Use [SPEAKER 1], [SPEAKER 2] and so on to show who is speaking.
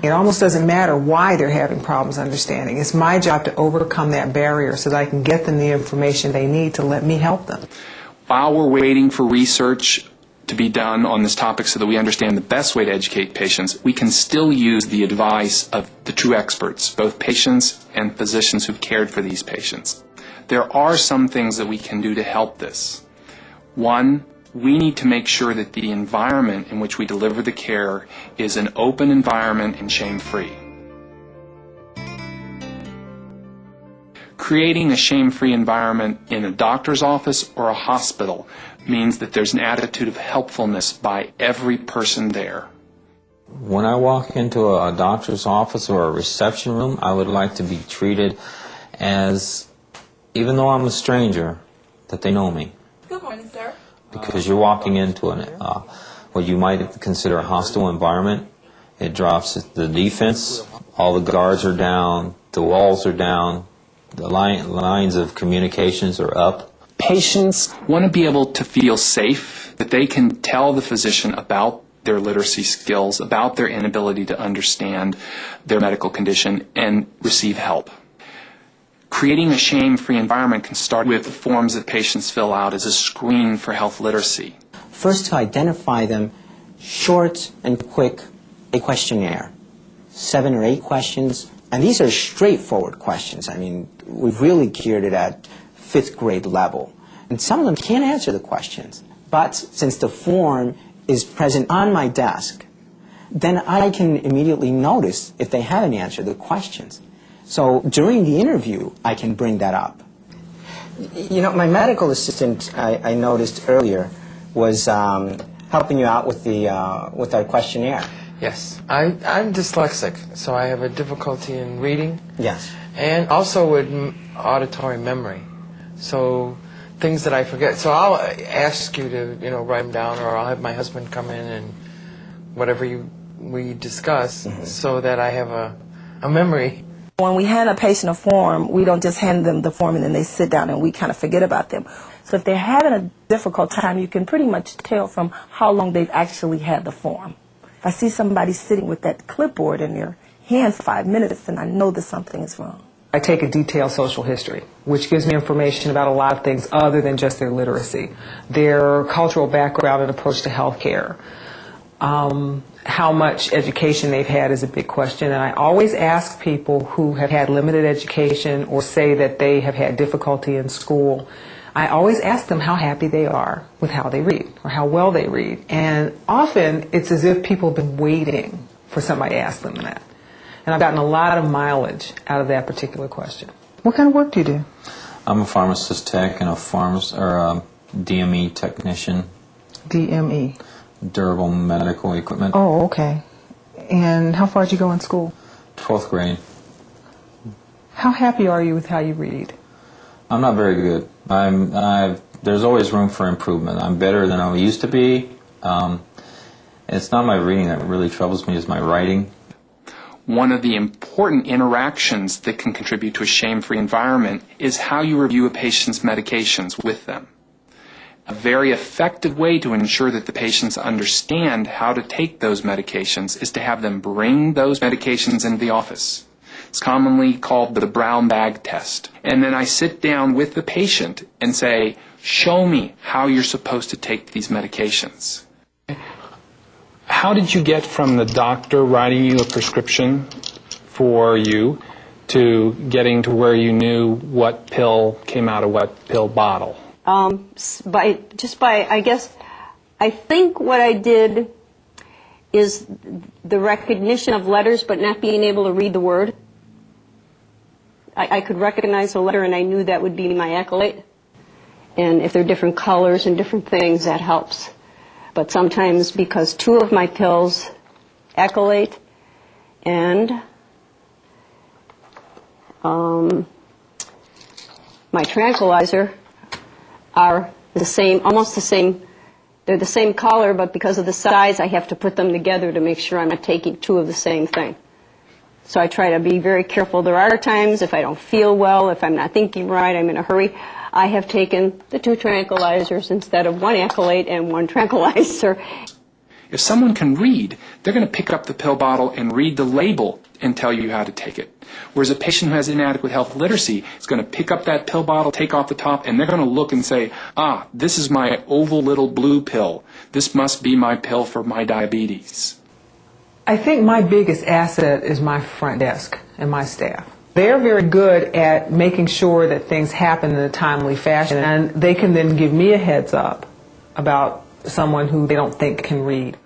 [SPEAKER 1] It almost doesn't matter why they're having problems understanding. It's my job to overcome that barrier so that I can get them the information they need to let me help them.
[SPEAKER 2] While we're waiting for research to be done on this topic so that we understand the best way to educate patients, we can still use the advice of the true experts, both patients and physicians who've cared for these patients. There are some things that we can do to help this. One, we need to make sure that the environment in which we deliver the care is an open environment and shame-free. Creating a shame-free environment in a doctor's office or a hospital means that there's an attitude of helpfulness by every person there.
[SPEAKER 3] When I walk into a doctor's office or a reception room, I would like to be treated as, even though I'm a stranger, that they know me.
[SPEAKER 4] Good morning, sir.
[SPEAKER 3] Because you're walking into what you might consider a hostile environment. It drops the defense, all the guards are down, the walls are down, the lines of communications are up.
[SPEAKER 2] Patients want to be able to feel safe, that they can tell the physician about their literacy skills, about their inability to understand their medical condition, and receive help. Creating a shame-free environment can start with the forms that patients fill out as a screen for health literacy.
[SPEAKER 5] First, to identify them, short and quick, a questionnaire. 7 or 8 questions, and these are straightforward questions. I mean, we've really geared it at 5th grade level. And some of them can't answer the questions. But since the form is present on my desk, then I can immediately notice if they haven't answered the questions. So during the interview, I can bring that up. You know, my medical assistant, I noticed earlier, was helping you out with our questionnaire.
[SPEAKER 4] Yes, I'm dyslexic, so I have a difficulty in reading.
[SPEAKER 5] Yes.
[SPEAKER 4] And also with auditory memory. So things that I forget. So I'll ask you to, write them down, or I'll have my husband come in and whatever we discuss, so that I have a memory.
[SPEAKER 6] When we hand a patient a form, we don't just hand them the form and then they sit down and we kind of forget about them. So if they're having a difficult time, you can pretty much tell from how long they've actually had the form. If I see somebody sitting with that clipboard in their hands for 5 minutes, then I know that something is wrong.
[SPEAKER 1] I take a detailed social history, which gives me information about a lot of things other than just their literacy, their cultural background and approach to health care. How much education they've had is a big question, and I always ask people who have had limited education or say that they have had difficulty in school, I always ask them how happy they are with how they read or how well they read. And often it's as if people have been waiting for somebody to ask them that. And I've gotten a lot of mileage out of that particular question. What kind of work do you do?
[SPEAKER 3] I'm a pharmacist tech and a DME technician.
[SPEAKER 1] DME?
[SPEAKER 3] Durable medical equipment.
[SPEAKER 1] Oh, okay. And how far did you go in school?
[SPEAKER 3] 12th grade.
[SPEAKER 1] How happy are you with how you read?
[SPEAKER 3] I'm not very good. There's always room for improvement. I'm better than I used to be. It's not my reading that really troubles me, it's my writing.
[SPEAKER 2] One of the important interactions that can contribute to a shame-free environment is how you review a patient's medications with them. A very effective way to ensure that the patients understand how to take those medications is to have them bring those medications into the office. It's commonly called the brown bag test. And then I sit down with the patient and say, show me how you're supposed to take these medications. How did you get from the doctor writing you a prescription for you to getting to where you knew what pill came out of what pill bottle?
[SPEAKER 7] I guess, I think what I did is the recognition of letters but not being able to read the word. I could recognize a letter and I knew that would be my accolade. And if they're different colors and different things, that helps. But sometimes because 2 of my pills, accolade and my tranquilizer, are the same, almost the same. They're the same color, but because of the size, I have to put them together to make sure I'm not taking 2 of the same thing. So I try to be very careful. There are times if I don't feel well, if I'm not thinking right, I'm in a hurry, I have taken the 2 tranquilizers instead of 1 accolade and 1 tranquilizer.
[SPEAKER 2] If someone can read, they're going to pick up the pill bottle and read the label and tell you how to take it. Whereas a patient who has inadequate health literacy is going to pick up that pill bottle, take off the top, and they're going to look and say, ah, this is my oval little blue pill. This must be my pill for my diabetes.
[SPEAKER 1] I think my biggest asset is my front desk and my staff. They're very good at making sure that things happen in a timely fashion, and they can then give me a heads up about someone who they don't think can read.